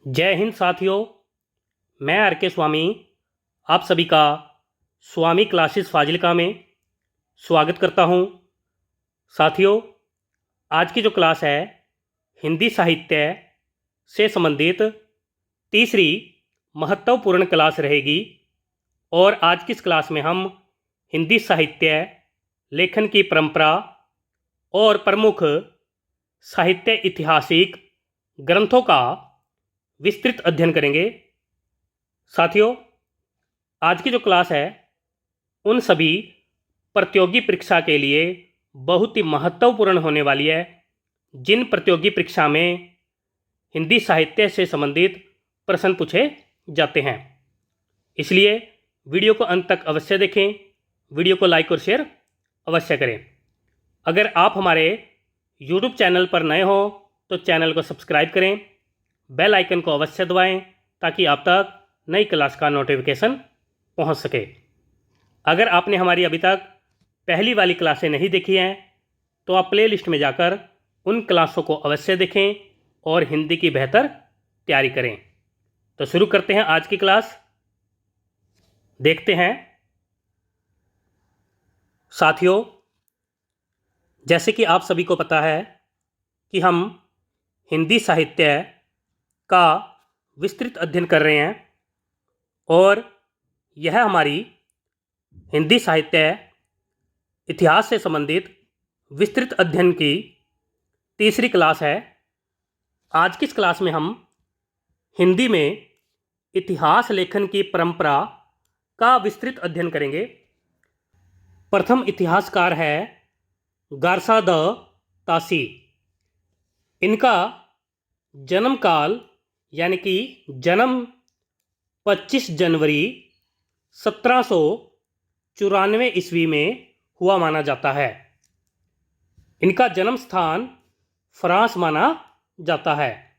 जय हिंद साथियों। मैं आर के स्वामी आप सभी का स्वामी क्लासेस फाजिलका में स्वागत करता हूं। साथियों, आज की जो क्लास है हिंदी साहित्य से संबंधित तीसरी महत्वपूर्ण क्लास रहेगी। और आज की इस क्लास में हम हिंदी साहित्य लेखन की परंपरा और प्रमुख साहित्य ऐतिहासिक ग्रंथों का विस्तृत अध्ययन करेंगे। साथियों, आज की जो क्लास है उन सभी प्रतियोगी परीक्षा के लिए बहुत ही महत्वपूर्ण होने वाली है, जिन प्रतियोगी परीक्षा में हिंदी साहित्य से संबंधित प्रश्न पूछे जाते हैं। इसलिए वीडियो को अंत तक अवश्य देखें, वीडियो को लाइक और शेयर अवश्य करें। अगर आप हमारे यूट्यूब चैनल पर नए हो तो चैनल को सब्सक्राइब करें, बेल आइकन को अवश्य दबाएं ताकि आप तक नई क्लास का नोटिफिकेशन पहुंच सके। अगर आपने हमारी अभी तक पहली वाली क्लासें नहीं देखी हैं तो आप प्ले लिस्ट में जाकर उन क्लासों को अवश्य देखें और हिंदी की बेहतर तैयारी करें। तो शुरू करते हैं आज की क्लास। देखते हैं साथियों, जैसे कि आप सभी को पता है कि हम हिंदी साहित्य का विस्तृत अध्ययन कर रहे हैं और यह हमारी हिंदी साहित्य इतिहास से संबंधित विस्तृत अध्ययन की तीसरी क्लास है। आज की इस क्लास में हम हिंदी में इतिहास लेखन की परंपरा का विस्तृत अध्ययन करेंगे। प्रथम इतिहासकार है गारसा द तासी। इनका जन्म काल यानी कि जन्म 25 जनवरी 1794 ईस्वी में हुआ माना जाता है। इनका जन्म स्थान फ्रांस माना जाता है।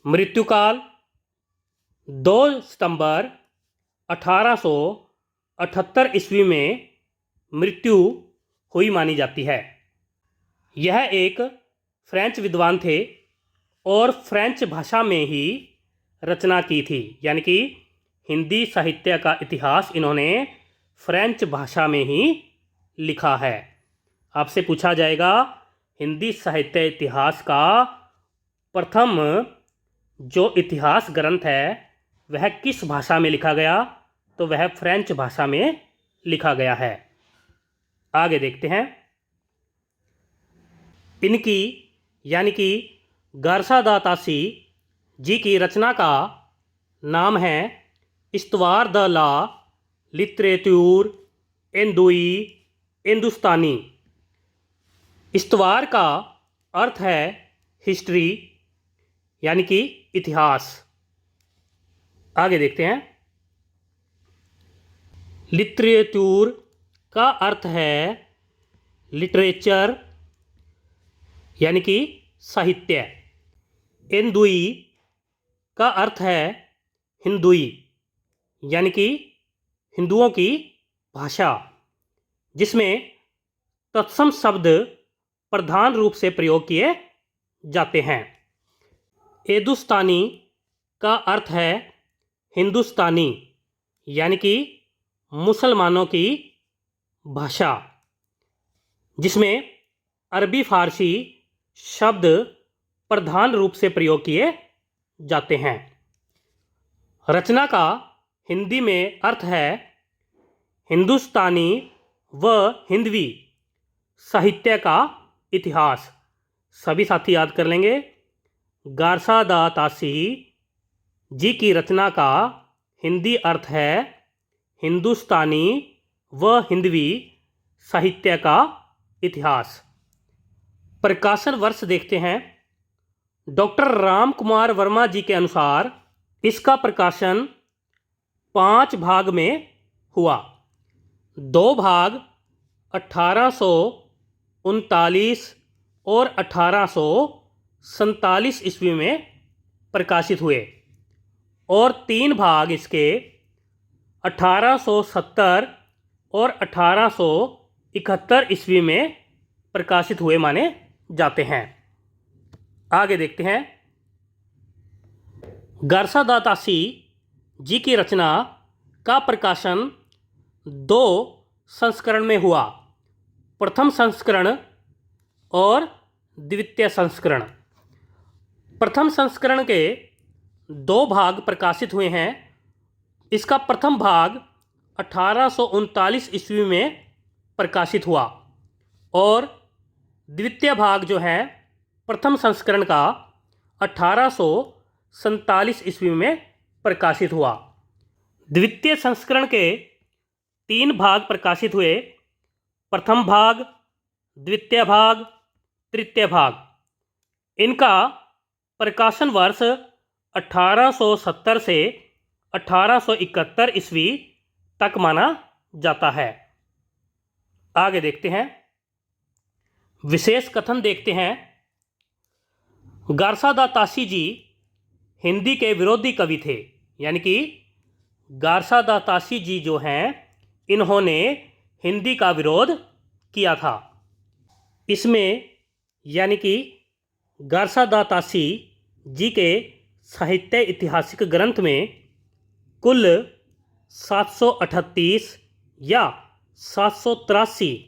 मृत्युकाल 2 सितंबर 1878 ईस्वी में मृत्यु हुई मानी जाती है। यह एक फ्रेंच विद्वान थे और फ्रेंच भाषा में ही रचना की थी, यानी कि हिंदी साहित्य का इतिहास इन्होंने फ्रेंच भाषा में ही लिखा है। आपसे पूछा जाएगा हिंदी साहित्य इतिहास का प्रथम जो इतिहास ग्रंथ है वह किस भाषा में लिखा गया, तो वह फ्रेंच भाषा में लिखा गया है। आगे देखते हैं। इनकी यानी कि गारसा दा तासी जी की रचना का नाम है इस्तवार द ला लिटरेचर इंदुई हिंदुस्तानी। इस्तवार का अर्थ है हिस्ट्री यानी कि इतिहास। आगे देखते हैं। लिटरेचर का अर्थ है लिटरेचर यानी कि साहित्य। हिंदुई का अर्थ है हिंदुई यानी कि हिंदुओं की भाषा, जिसमें तत्सम शब्द प्रधान रूप से प्रयोग किए जाते हैं। हिंदुस्तानी का अर्थ है हिंदुस्तानी यानी कि मुसलमानों की भाषा, जिसमें अरबी फारसी शब्द प्रधान रूप से प्रयोग किए जाते हैं। रचना का हिंदी में अर्थ है हिंदुस्तानी व हिंदवी साहित्य का इतिहास। सभी साथी याद कर लेंगे। गारसा दा तासी जी की रचना का हिंदी अर्थ है हिंदुस्तानी व हिंदवी साहित्य का इतिहास। प्रकाशन वर्ष देखते हैं। डॉक्टर राम कुमार वर्मा जी के अनुसार इसका प्रकाशन 5 भाग में हुआ। 2 भाग 1839 और 1847 ईस्वी में प्रकाशित हुए और 3 भाग इसके 1870 और 1871 ईस्वी में प्रकाशित हुए माने जाते हैं। आगे देखते हैं। गारसादातासी जी की रचना का प्रकाशन 2 संस्करण में हुआ। प्रथम संस्करण और द्वितीय संस्करण। प्रथम संस्करण के 2 भाग प्रकाशित हुए हैं। इसका प्रथम भाग 1839 ईस्वी में प्रकाशित हुआ और द्वितीय भाग जो है प्रथम संस्करण का 1847 ईस्वी में प्रकाशित हुआ। द्वितीय संस्करण के 3 भाग प्रकाशित हुए। प्रथम भाग, द्वितीय भाग, तृतीय भाग। इनका प्रकाशन वर्ष 1870 से 1871 ईस्वी तक माना जाता है। आगे देखते हैं, विशेष कथन देखते हैं। गारसादातासी जी हिंदी के विरोधी कवि थे, यानी कि गारसादातासी जी जो हैं इन्होंने हिंदी का विरोध किया था। इसमें यानी कि गारसादातासी जी के साहित्य ऐतिहासिक ग्रंथ में कुल 738 या 783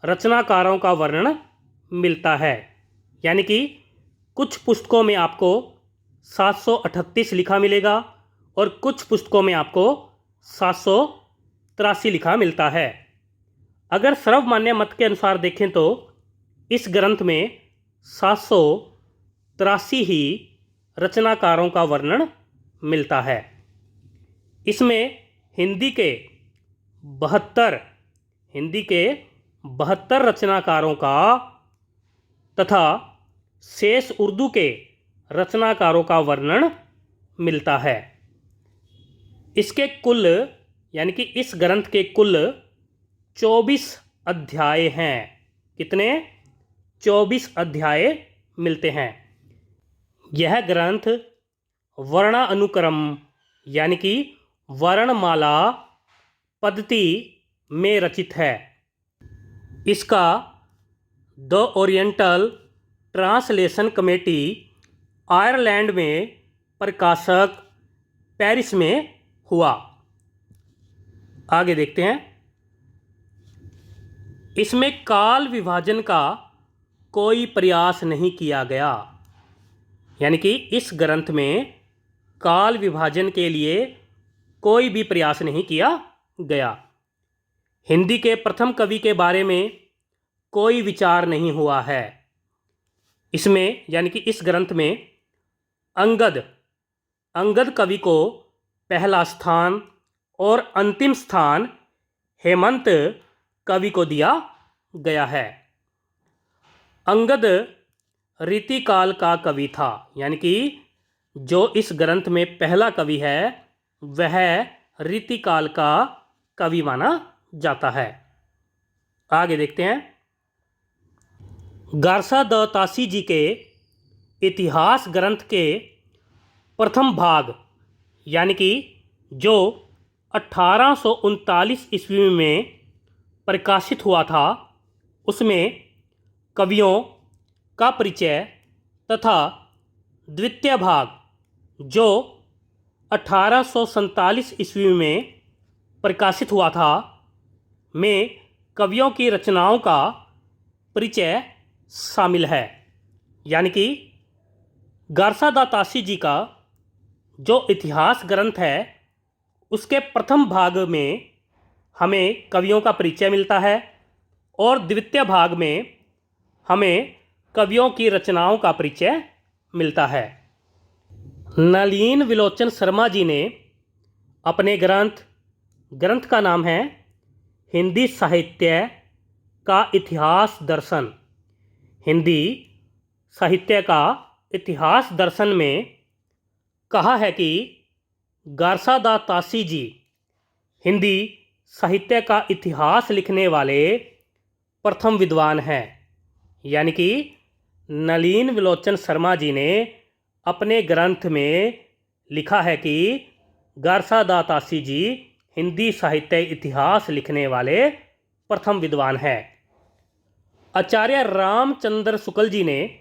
रचनाकारों का वर्णन मिलता है। यानी कि कुछ पुस्तकों में आपको 738 लिखा मिलेगा और कुछ पुस्तकों में आपको 783 लिखा मिलता है। अगर सर्वमान्य मत के अनुसार देखें तो इस ग्रंथ में 783 ही रचनाकारों का वर्णन मिलता है। इसमें हिंदी के 72 रचनाकारों का तथा शेष उर्दू के रचनाकारों का वर्णन मिलता है। इसके कुल यानी कि इस ग्रंथ के कुल 24 अध्याय हैं। कितने? 24 अध्याय मिलते हैं। यह ग्रंथ वर्णानुक्रम यानी कि वर्णमाला पद्धति में रचित है। इसका the oriental translation committee Ireland में प्रकाशक पेरिस में हुआ। आगे देखते हैं, इसमें काल विभाजन का कोई प्रयास नहीं किया गया। यानी कि इस ग्रंथ में काल विभाजन के लिए कोई भी प्रयास नहीं किया गया। हिंदी के प्रथम कवि के बारे में कोई विचार नहीं हुआ है। इसमें यानी कि इस ग्रंथ में अंगद कवि को पहला स्थान और अंतिम स्थान हेमंत कवि को दिया गया है। अंगद रीतिकाल का कवि था, यानी कि जो इस ग्रंथ में पहला कवि है वह रीतिकाल का कवि माना जाता है। आगे देखते हैं, गारसादातासी जी के इतिहास ग्रंथ के प्रथम भाग यानी कि जो 1839 ईस्वी में प्रकाशित हुआ था, उसमें कवियों का परिचय तथा द्वितीय भाग जो 1847 ईस्वी में प्रकाशित हुआ था में कवियों की रचनाओं का परिचय शामिल है। यानी कि गारसादातासी जी का जो इतिहास ग्रंथ है उसके प्रथम भाग में हमें कवियों का परिचय मिलता है और द्वितीय भाग में हमें कवियों की रचनाओं का परिचय मिलता है। नलिन विलोचन शर्मा जी ने अपने ग्रंथ का नाम है हिंदी साहित्य का इतिहास दर्शन। हिंदी साहित्य का इतिहास दर्शन में कहा है कि गारसादातासी जी हिंदी साहित्य का इतिहास लिखने वाले प्रथम विद्वान हैं। यानी कि नलिन विलोचन शर्मा जी ने अपने ग्रंथ में लिखा है कि गारसादातासी जी हिंदी साहित्य इतिहास लिखने वाले प्रथम विद्वान हैं। आचार्य रामचंद्र शुक्ल जी ने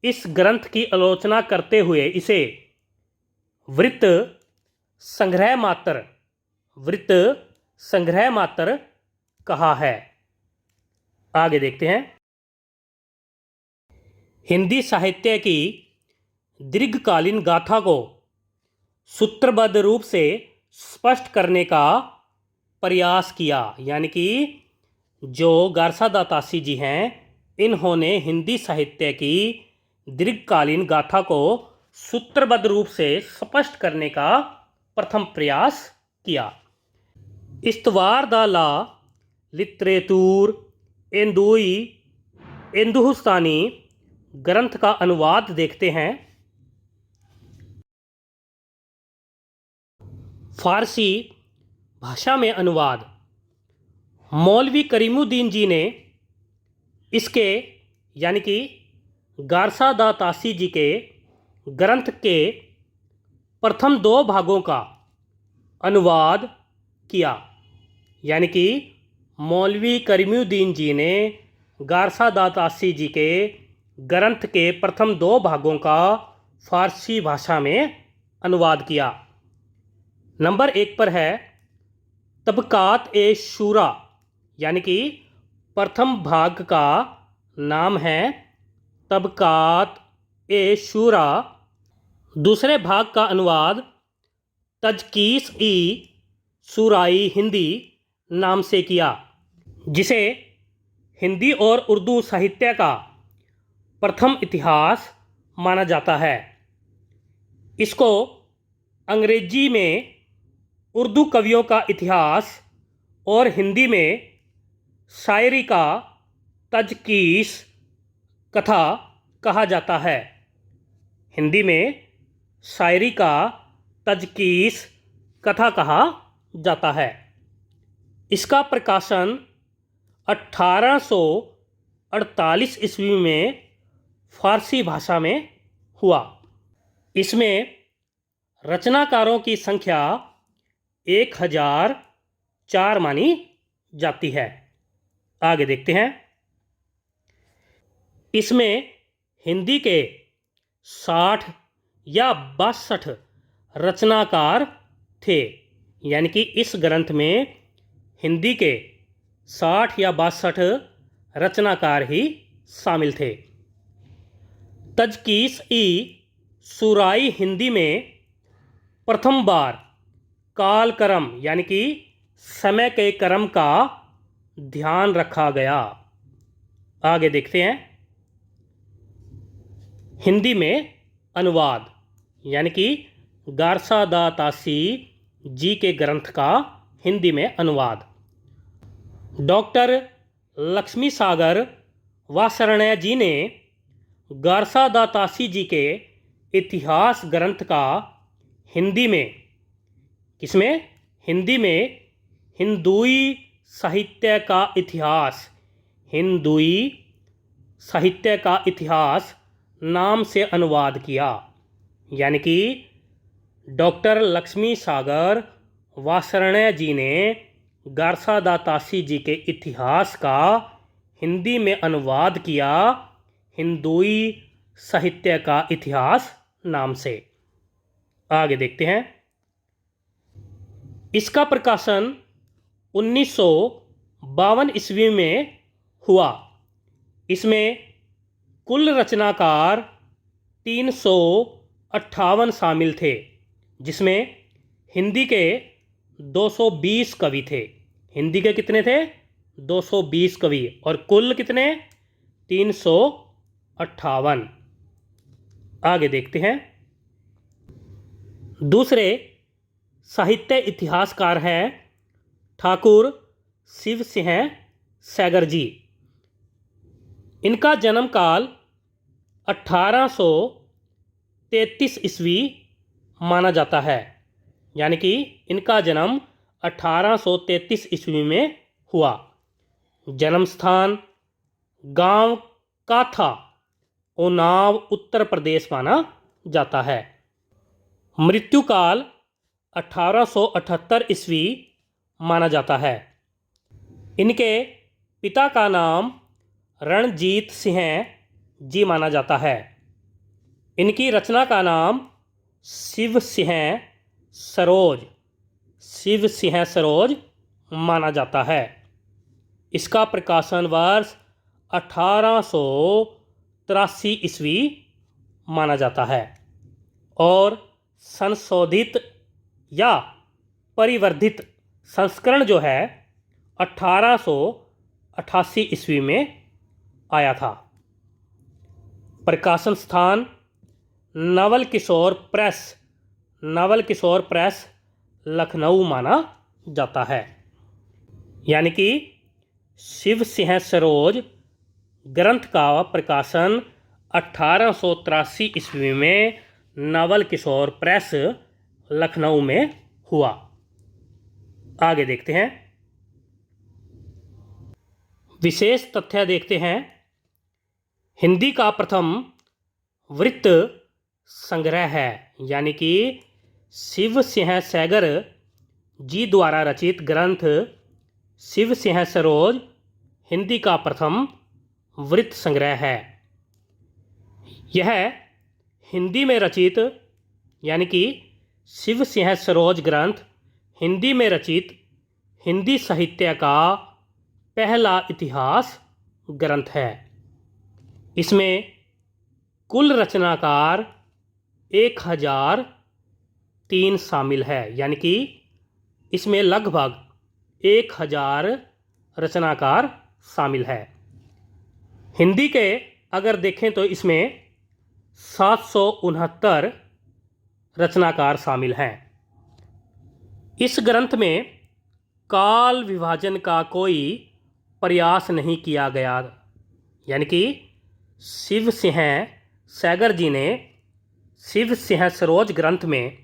इस ग्रंथ की आलोचना करते हुए इसे वृत्त संग्रह मात्र, वृत्त संग्रह मात्र कहा है। आगे देखते हैं। हिंदी साहित्य की दीर्घकालीन गाथा को सूत्रबद्ध रूप से स्पष्ट करने का प्रयास किया। यानी कि जो गारसा दातासी जी हैं, इन्होंने हिंदी साहित्य की दीर्घकालीन गाथा को सूत्रबद्ध रूप से स्पष्ट करने का प्रथम प्रयास किया। इस्तवार दा ला लिटरेतूर इंदुई हिंदुस्तानी ग्रंथ का अनुवाद देखते हैं। फारसी भाषा में अनुवाद मौलवी करीमुद्दीन जी ने इसके यानी कि गारसा दातासी जी के ग्रंथ के प्रथम 2 भागों का अनुवाद किया। यानी कि मौलवी करीमुद्दीन जी ने गारसा दातासी जी के ग्रंथ के प्रथम 2 भागों का फारसी भाषा में अनुवाद किया। नंबर 1 पर है तबकात ए शूरा, यानी कि प्रथम भाग का नाम है तबकात ए शूरा। दूसरे भाग का अनुवाद तजकीस ई सूराई हिंदी नाम से किया, जिसे हिंदी और उर्दू साहित्य का प्रथम इतिहास माना जाता है। इसको अंग्रेजी में उर्दू कवियों का इतिहास और हिंदी में शायरी का तजकीस कथा कहा जाता है। हिंदी में शायरी का तजकीस कथा कहा जाता है। इसका प्रकाशन 1848 ईस्वी में फारसी भाषा में हुआ। इसमें रचनाकारों की संख्या 1004 मानी जाती है। आगे देखते हैं। इसमें हिंदी के 60 या 62 रचनाकार थे। यानी कि इस ग्रंथ में हिंदी के 60 या 62 रचनाकार ही शामिल थे। तजकीस ई सूराई हिंदी में प्रथम बार काल क्रम यानी कि समय के क्रम का ध्यान रखा गया। आगे देखते हैं। हिंदी में अनुवाद यानी कि गारसा दातासी जी के ग्रंथ का हिंदी में अनुवाद डॉक्टर लक्ष्मी सागर वासरणय जी ने गारसा दातासी जी के इतिहास ग्रंथ का हिंदी में किसमें हिंदी में हिंदुई साहित्य का इतिहास, हिंदुई साहित्य का इतिहास नाम से अनुवाद किया। यानी कि डॉक्टर लक्ष्मी सागर वासरणय जी ने गारसा दातासी जी के इतिहास का हिंदी में अनुवाद किया, हिंदुई साहित्य का इतिहास नाम से। आगे देखते हैं। इसका प्रकाशन 1952 ईस्वी में हुआ। इसमें कुल रचनाकार 358 शामिल थे, जिसमें हिंदी के 220 कवि थे। हिंदी के कितने थे? 220 कवि और कुल कितने? 358। आगे देखते हैं। दूसरे साहित्य इतिहासकार हैं ठाकुर शिव सिंह सैगर जी। इनका जन्म काल 1833 ईस्वी माना जाता है। यानी कि इनका जन्म 1833 ईस्वी में हुआ। जन्म स्थान गांव काथा, उन्नाव, उत्तर प्रदेश माना जाता है। मृत्यु काल 1878 ईस्वी माना जाता है। इनके पिता का नाम रणजीत सिंह जी माना जाता है। इनकी रचना का नाम शिव सिंह सरोज माना जाता है। इसका प्रकाशन वर्ष 1883 ईस्वी माना जाता है और संशोधित या परिवर्धित संस्करण जो है 1888 ईस्वी में आया था। प्रकाशन स्थान नवल किशोर प्रेस लखनऊ माना जाता है। यानी कि शिव सिंह सरोज ग्रंथ का प्रकाशन 1883 ईस्वी में नवल किशोर प्रेस लखनऊ में हुआ। आगे देखते हैं, विशेष तथ्य देखते हैं। हिंदी का प्रथम वृत्त संग्रह है, यानी कि शिव सिंह सैगर जी द्वारा रचित ग्रंथ शिव सिंह सरोज हिंदी का प्रथम वृत्त संग्रह है। यह हिंदी में रचित, यानी कि शिव सिंह सरोज ग्रंथ हिंदी में रचित हिंदी साहित्य का पहला इतिहास ग्रंथ है। इसमें कुल रचनाकार 1003 शामिल है, यानी कि इसमें लगभग 1000 रचनाकार शामिल है। हिंदी के अगर देखें तो इसमें 769 रचनाकार शामिल हैं। इस ग्रंथ में काल विभाजन का कोई प्रयास नहीं किया गया, यानी कि शिव सिंह सैगर जी ने शिव सिंह सरोज ग्रंथ में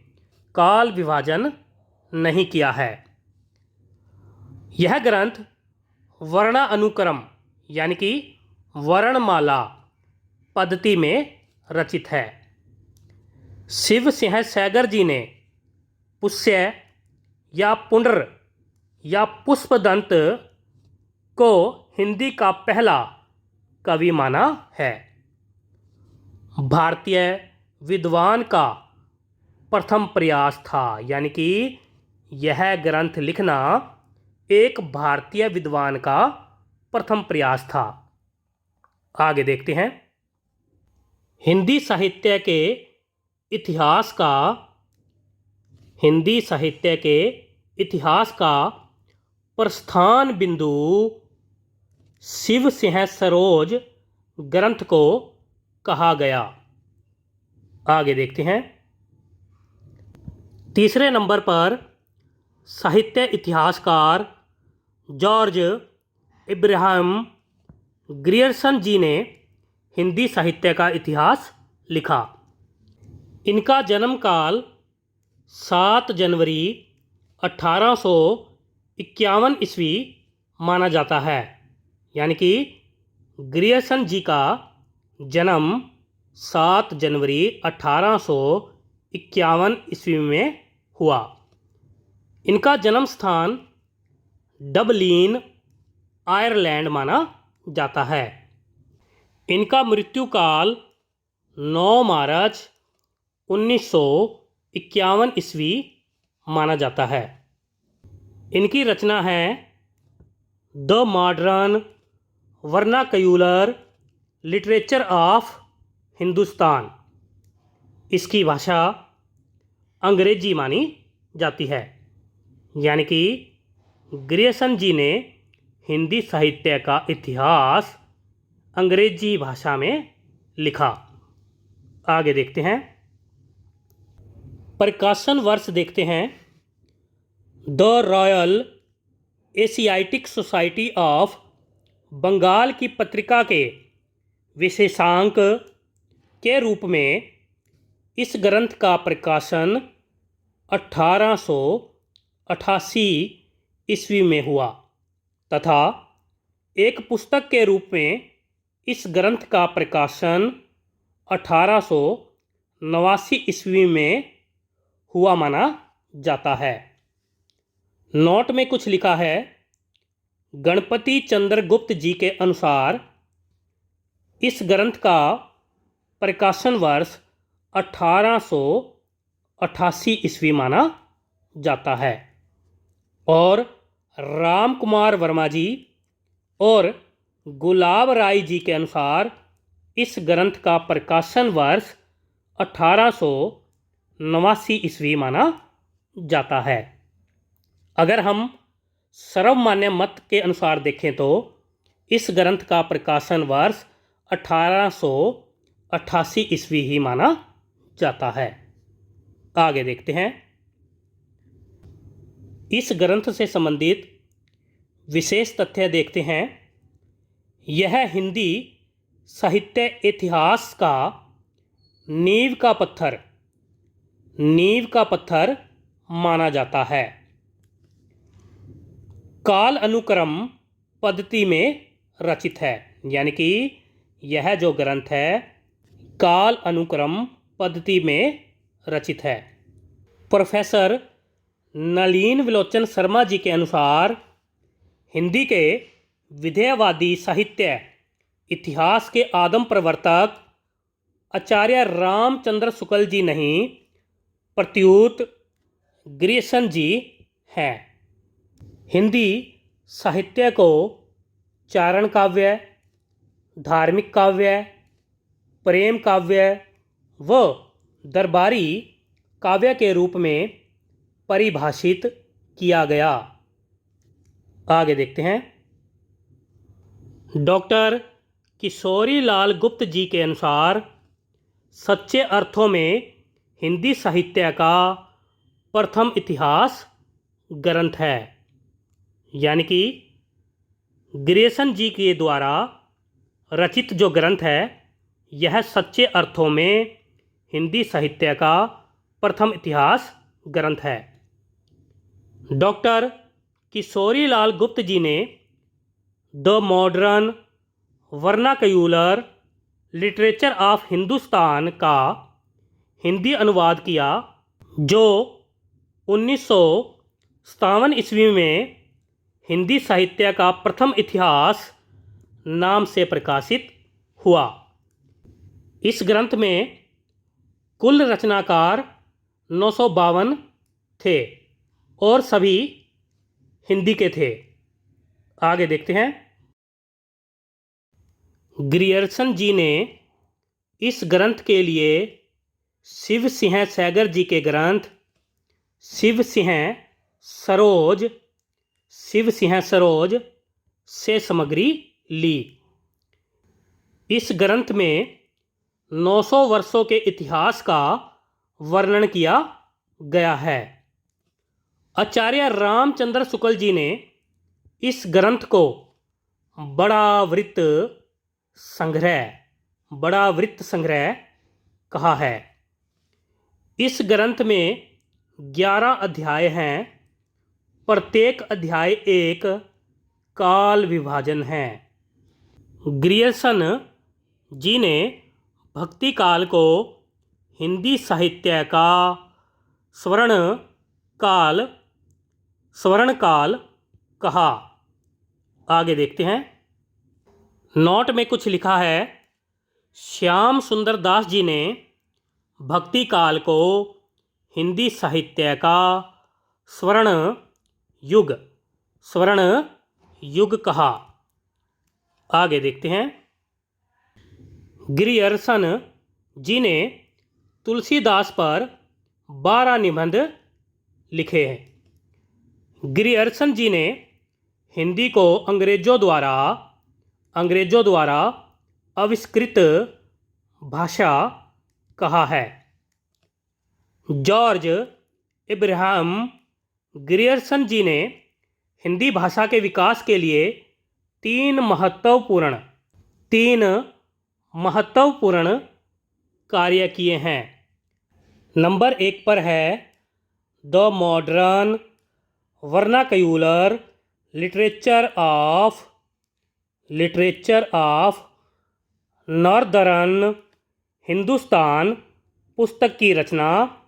काल विभाजन नहीं किया है। यह ग्रंथ वर्णानुक्रम, यानी कि वर्णमाला पद्धति में रचित है। शिव सिंह सैगर जी ने पुष्य या पुंड्र या पुष्पदंत को हिंदी का पहला कवि माना है। भारतीय विद्वान का प्रथम प्रयास था, यानी कि यह ग्रंथ लिखना एक भारतीय विद्वान का प्रथम प्रयास था। आगे देखते हैं, हिंदी साहित्य के इतिहास का प्रस्थान बिंदु शिव सिंह सरोज ग्रंथ को कहा गया। आगे देखते हैं, तीसरे नंबर पर साहित्य इतिहासकार जॉर्ज इब्राहिम ग्रियर्सन जी ने हिंदी साहित्य का इतिहास लिखा। इनका जन्म काल 7 जनवरी 1851 ईस्वी माना जाता है, यानी कि ग्रियर्सन जी का जन्म 7 जनवरी 1851 ईस्वी में हुआ। इनका जन्म स्थान डबलिन आयरलैंड माना जाता है। इनका मृत्यु काल 9 मार्च 1951 ईस्वी माना जाता है। इनकी रचना है the modern vernacular literature of Hindustan. इसकी भाषा अंग्रेजी मानी जाती है, यानी कि ग्रियर्सन जी ने हिंदी साहित्य का इतिहास अंग्रेजी भाषा में लिखा। आगे देखते हैं, प्रकाशन वर्ष देखते हैं। The Royal Asiatic Society of Bengal की पत्रिका के विशेषांक के रूप में इस ग्रंथ का प्रकाशन 1888 ईस्वी में हुआ तथा एक पुस्तक के रूप में इस ग्रंथ का प्रकाशन 1889 ईस्वी में हुआ माना जाता है। नोट में कुछ लिखा है, गणपति चंद्रगुप्त जी के अनुसार इस ग्रंथ का प्रकाशन वर्ष 1800 88 ईस्वी माना जाता है। और राम कुमार वर्मा जी और गुलाब राय जी के अनुसार इस ग्रंथ का प्रकाशन वर्ष 1889 ईस्वी माना जाता है। अगर हम सर्वमान्य मत के अनुसार देखें तो इस ग्रंथ का प्रकाशन वर्ष 1888 ईस्वी ही माना जाता है। आगे देखते हैं। इस ग्रंथ से संबंधित विशेष तथ्य देखते हैं। यह हिंदी साहित्य इतिहास का नींव का पत्थर माना जाता है। काल अनुक्रम पद्धति में रचित है, यानी कि यह जो ग्रंथ है काल अनुक्रम पद्धति में रचित है। प्रोफेसर नलिन विलोचन शर्मा जी के अनुसार हिंदी के विधेयवादी साहित्य इतिहास के आदम प्रवर्तक आचार्य रामचंद्र शुक्ल जी नहीं प्रत्युत ग्रियर्सन जी हैं। हिंदी साहित्य को चारण काव्य, धार्मिक काव्य, प्रेम काव्य व दरबारी काव्य के रूप में परिभाषित किया गया। आगे देखते हैं। डॉक्टर किशोरी लाल गुप्त जी के अनुसार सच्चे अर्थों में हिंदी साहित्य का प्रथम इतिहास ग्रंथ है, यानी कि ग्रियर्सन जी के द्वारा रचित जो ग्रंथ है यह सच्चे अर्थों में हिंदी साहित्य का प्रथम इतिहास ग्रंथ है। डॉक्टर किशोरी लाल गुप्त जी ने the modern vernacular literature of Hindustan का हिंदी अनुवाद किया, जो 1957 ईस्वी में हिंदी साहित्य का प्रथम इतिहास नाम से प्रकाशित हुआ। इस ग्रंथ में कुल रचनाकार 952 थे और सभी हिंदी के थे। आगे देखते हैं। ग्रियर्सन जी ने इस ग्रंथ के लिए शिव सिंह सैगर जी के ग्रंथ शिव सिंह सरोज से सामग्री ली। इस ग्रंथ में 900 वर्षों के इतिहास का वर्णन किया गया है। आचार्य रामचंद्र शुक्ल जी ने इस ग्रंथ को बड़ा वृत्त संग्रह कहा है। इस ग्रंथ में 11 अध्याय हैं। प्रत्येक अध्याय एक काल विभाजन है। ग्रियर्सन जी ने भक्ति काल को हिंदी साहित्य का स्वर्ण काल कहा। आगे देखते हैं। नोट में कुछ लिखा है। श्याम सुंदर दास जी ने भक्ति काल को हिंदी साहित्य का स्वर्ण युग कहा। आगे देखते हैं। ग्रियर्सन जी ने तुलसीदास पर 12 निबंध लिखे हैं। ग्रियर्सन जी ने हिंदी को अंग्रेजों द्वारा आविष्कृत भाषा कहा है। जॉर्ज इब्राहिम ग्रियर्सन जी ने हिंदी भाषा के विकास के लिए तीन महत्वपूर्ण कार्य किए हैं। नंबर 1 पर है the modern vernacular literature of northern Hindustan पुस्तक की रचना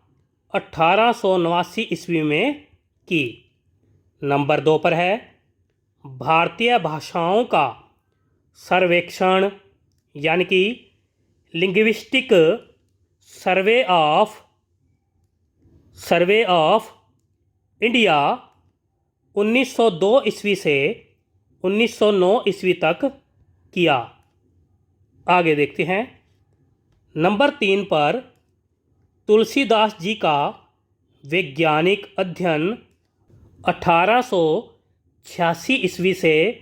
1889 ईस्वी में की। नंबर 2 पर है भारतीय भाषाओं का सर्वेक्षण, यानी कि linguistic survey of survey of India 1902 ईस्वी से 1909 ईस्वी तक किया। आगे देखते हैं। नंबर 3 पर तुलसीदास जी का वैज्ञानिक अध्ययन 1886 ईस्वी से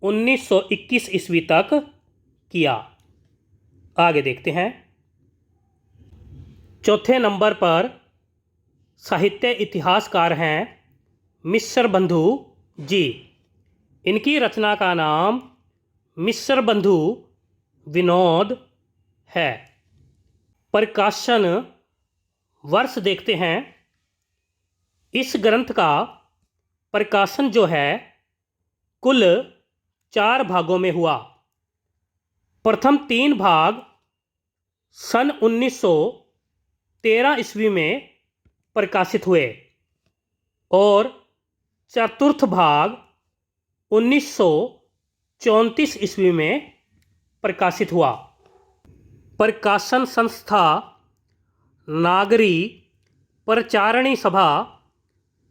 1921 ईस्वी तक किया। आगे देखते हैं। चौथे नंबर पर साहित्य इतिहासकार हैं मिस्र बंधु जी। इनकी रचना का नाम मिस्र बंधु विनोद है। प्रकाशन वर्ष देखते हैं। इस ग्रंथ का प्रकाशन जो है कुल 4 भागों में हुआ। प्रथम 3 भाग सन 1913 ईस्वी में प्रकाशित हुए और चतुर्थ भाग 1934 ईस्वी में प्रकाशित हुआ। प्रकाशन संस्था नागरी प्रचारणी सभा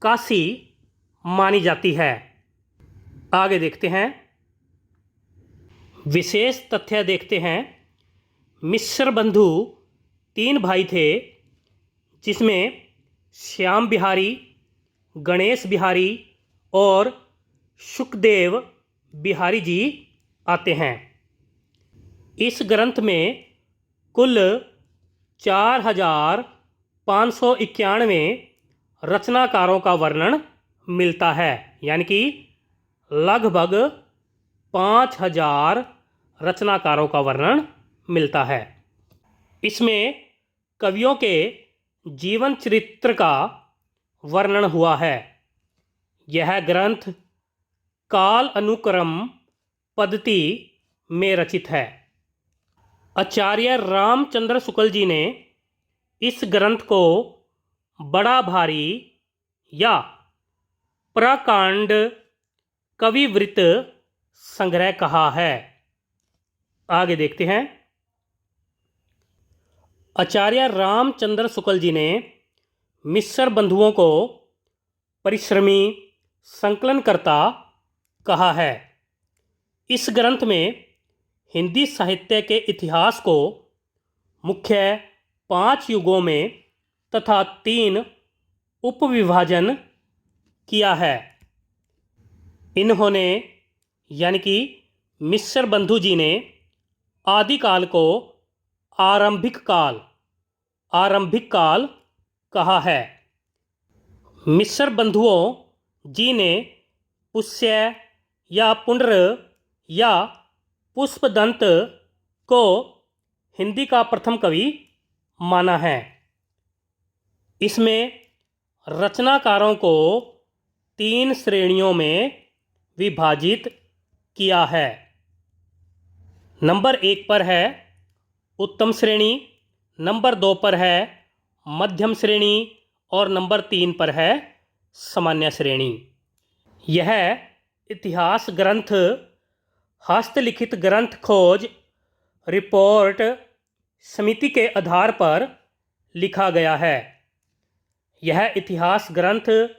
काशी मानी जाती है। आगे देखते हैं। विशेष तथ्य देखते हैं। मिस्र बंधु 3 भाई थे, जिसमें श्याम बिहारी, गणेश बिहारी और सुखदेव बिहारी जी आते हैं। इस ग्रंथ में कुल 4591 रचनाकारों का वर्णन मिलता है, यानी कि लगभग 5000 रचनाकारों का वर्णन मिलता है। इसमें कवियों के जीवन चरित्र का वर्णन हुआ है। यह ग्रंथ काल अनुक्रम पद्धति में रचित है। आचार्य रामचंद्र शुक्ल जी ने इस ग्रंथ को बड़ा भारी या प्रकांड कविवृत संग्रह कहा है। आगे देखते हैं। आचार्य रामचंद्र शुक्ल जी ने मिस्र बंधुओं को परिश्रमी संकलनकर्ता कहा है। इस ग्रंथ में हिंदी साहित्य के इतिहास को मुख्य 5 युगों में तथा 3 उपविभाजन किया है। इन्होंने यानी कि मिस्र बंधु जी ने आदिकाल को आरंभिक काल कहा है। मिस्र बंधुओं जी ने पुष्य या पुंड्र या पुष्पदंत को हिंदी का प्रथम कवि माना है। इसमें रचनाकारों को 3 श्रेणियों में विभाजित किया है। नंबर 1 पर है उत्तम श्रेणी, नंबर 2 पर है मध्यम श्रेणी और नंबर 3 पर है सामान्य श्रेणी। यह इतिहास ग्रंथ हस्तलिखित ग्रंथ खोज रिपोर्ट समिति के आधार पर लिखा गया है। यह इतिहास ग्रंथ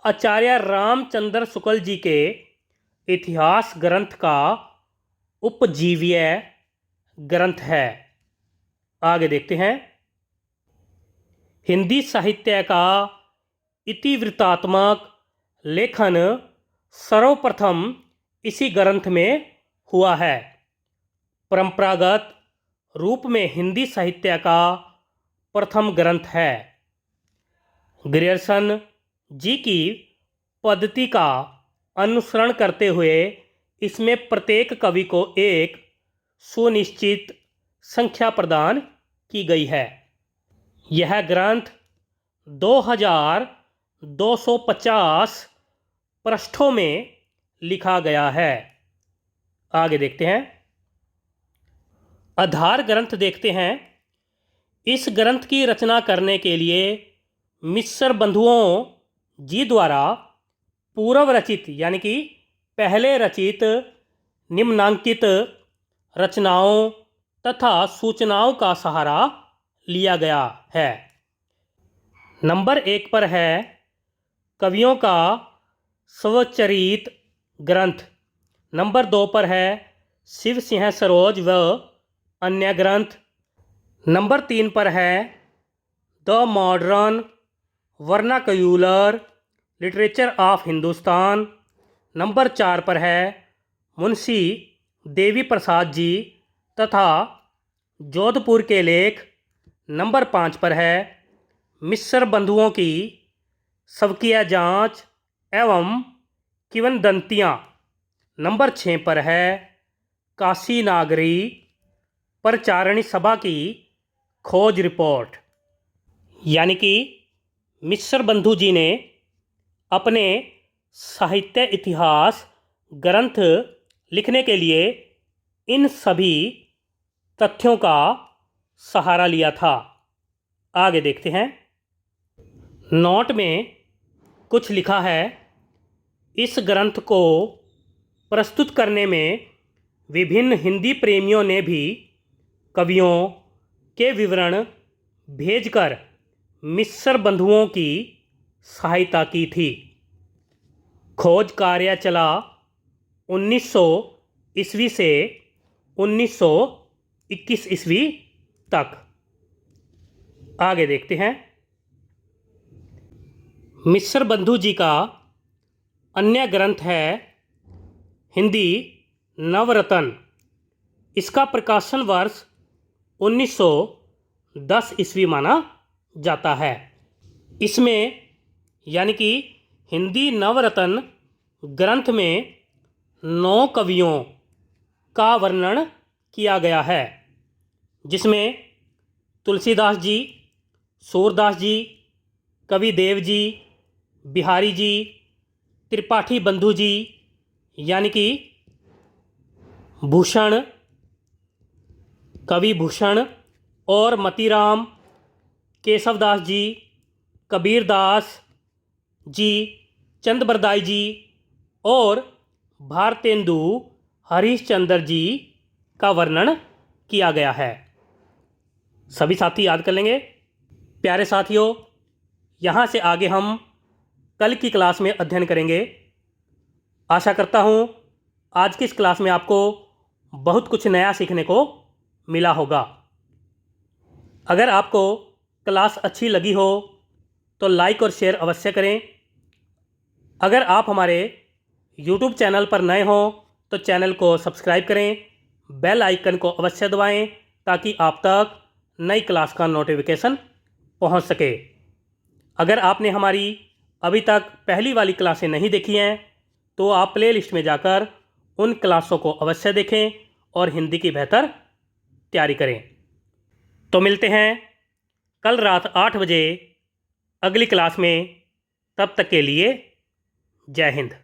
आचार्य रामचंद्र शुक्ल जी के इतिहास ग्रंथ का उपजीव्य ग्रंथ है। आगे देखते हैं। हिंदी साहित्य का इतिवृत्तात्मक लेखन सर्वप्रथम इसी ग्रंथ में हुआ है। परंपरागत रूप में हिंदी साहित्य का प्रथम ग्रंथ है। ग्रियर्सन जी की पद्धति का अनुसरण करते हुए इसमें प्रत्येक कवि को एक सुनिश्चित संख्या प्रदान की गई है। यह ग्रंथ 2250 पृष्ठों में लिखा गया है। आगे देखते हैं। आधार ग्रंथ देखते हैं। इस ग्रंथ की रचना करने के लिए मिस्र बंधुओं जी द्वारा पूर्व रचित यानी कि पहले रचित निम्नांकित रचनाओं तथा सूचनाओं का सहारा लिया गया है। नंबर 1 पर है कवियों का स्वचरित ग्रंथ। नंबर 2 पर है शिव सिंह सरोज व अन्य ग्रंथ। नंबर 3 पर है the modern vernacular literature of Hindustan. Number 4 पर है मुंशी देवी प्रसाद जी तथा जोधपुर के लेख। नंबर 5 पर है मिस्र बंधुओं की स्वकीय जांच एवं किंवदंतियाँ। नंबर 6 पर है काशी नागरी प्रचारणी सभा की खोज रिपोर्ट। यानी कि मिस्र बंधु जी ने अपने साहित्य इतिहास ग्रंथ लिखने के लिए इन सभी तथ्यों का सहारा लिया था। आगे देखते हैं। नोट में कुछ लिखा है। इस ग्रंथ को प्रस्तुत करने में विभिन्न हिंदी प्रेमियों ने भी कवियों के विवरण भेजकर मिस्र बंधुओं की सहायता की थी। खोज कार्य चला 1900 ईस्वी से 1921 ईस्वी तक। आगे देखते हैं। मिस्र बंधु जी का अन्य ग्रंथ है हिंदी नवरत्न। इसका प्रकाशन वर्ष 1910 ईस्वी माना जाता है। इसमें यानी कि हिंदी नवरत्न ग्रंथ में 9 कवियों का वर्णन किया गया है, जिसमें तुलसीदास जी, सूरदास जी, कवि देव जी, बिहारी जी, त्रिपाठी बंधु जी यानी कि भूषण, कवि भूषण और मतीराम, केशवदास जी, कबीरदास जी, चंद्रबरदाई जी और भारतेंदु हरिश्चंद्र जी का वर्णन किया गया है। सभी साथी याद कर लेंगे। प्यारे साथियों, यहाँ से आगे हम कल की क्लास में अध्ययन करेंगे। आशा करता हूँ आज की इस क्लास में आपको बहुत कुछ नया सीखने को मिला होगा। अगर आपको क्लास अच्छी लगी हो तो लाइक और शेयर अवश्य करें। अगर आप हमारे YouTube चैनल पर नए हों तो चैनल को सब्सक्राइब करें, बेल आइकन को अवश्य दबाएं ताकि आप तक नई क्लास का नोटिफिकेशन पहुंच सके। अगर आपने हमारी अभी तक पहली वाली क्लासें नहीं देखी हैं तो आप प्लेलिस्ट में जाकर उन क्लासों को अवश्य देखें और हिंदी की बेहतर तैयारी करें। तो मिलते हैं कल रात 8 बजे अगली क्लास में। तब तक के लिए जय हिंद।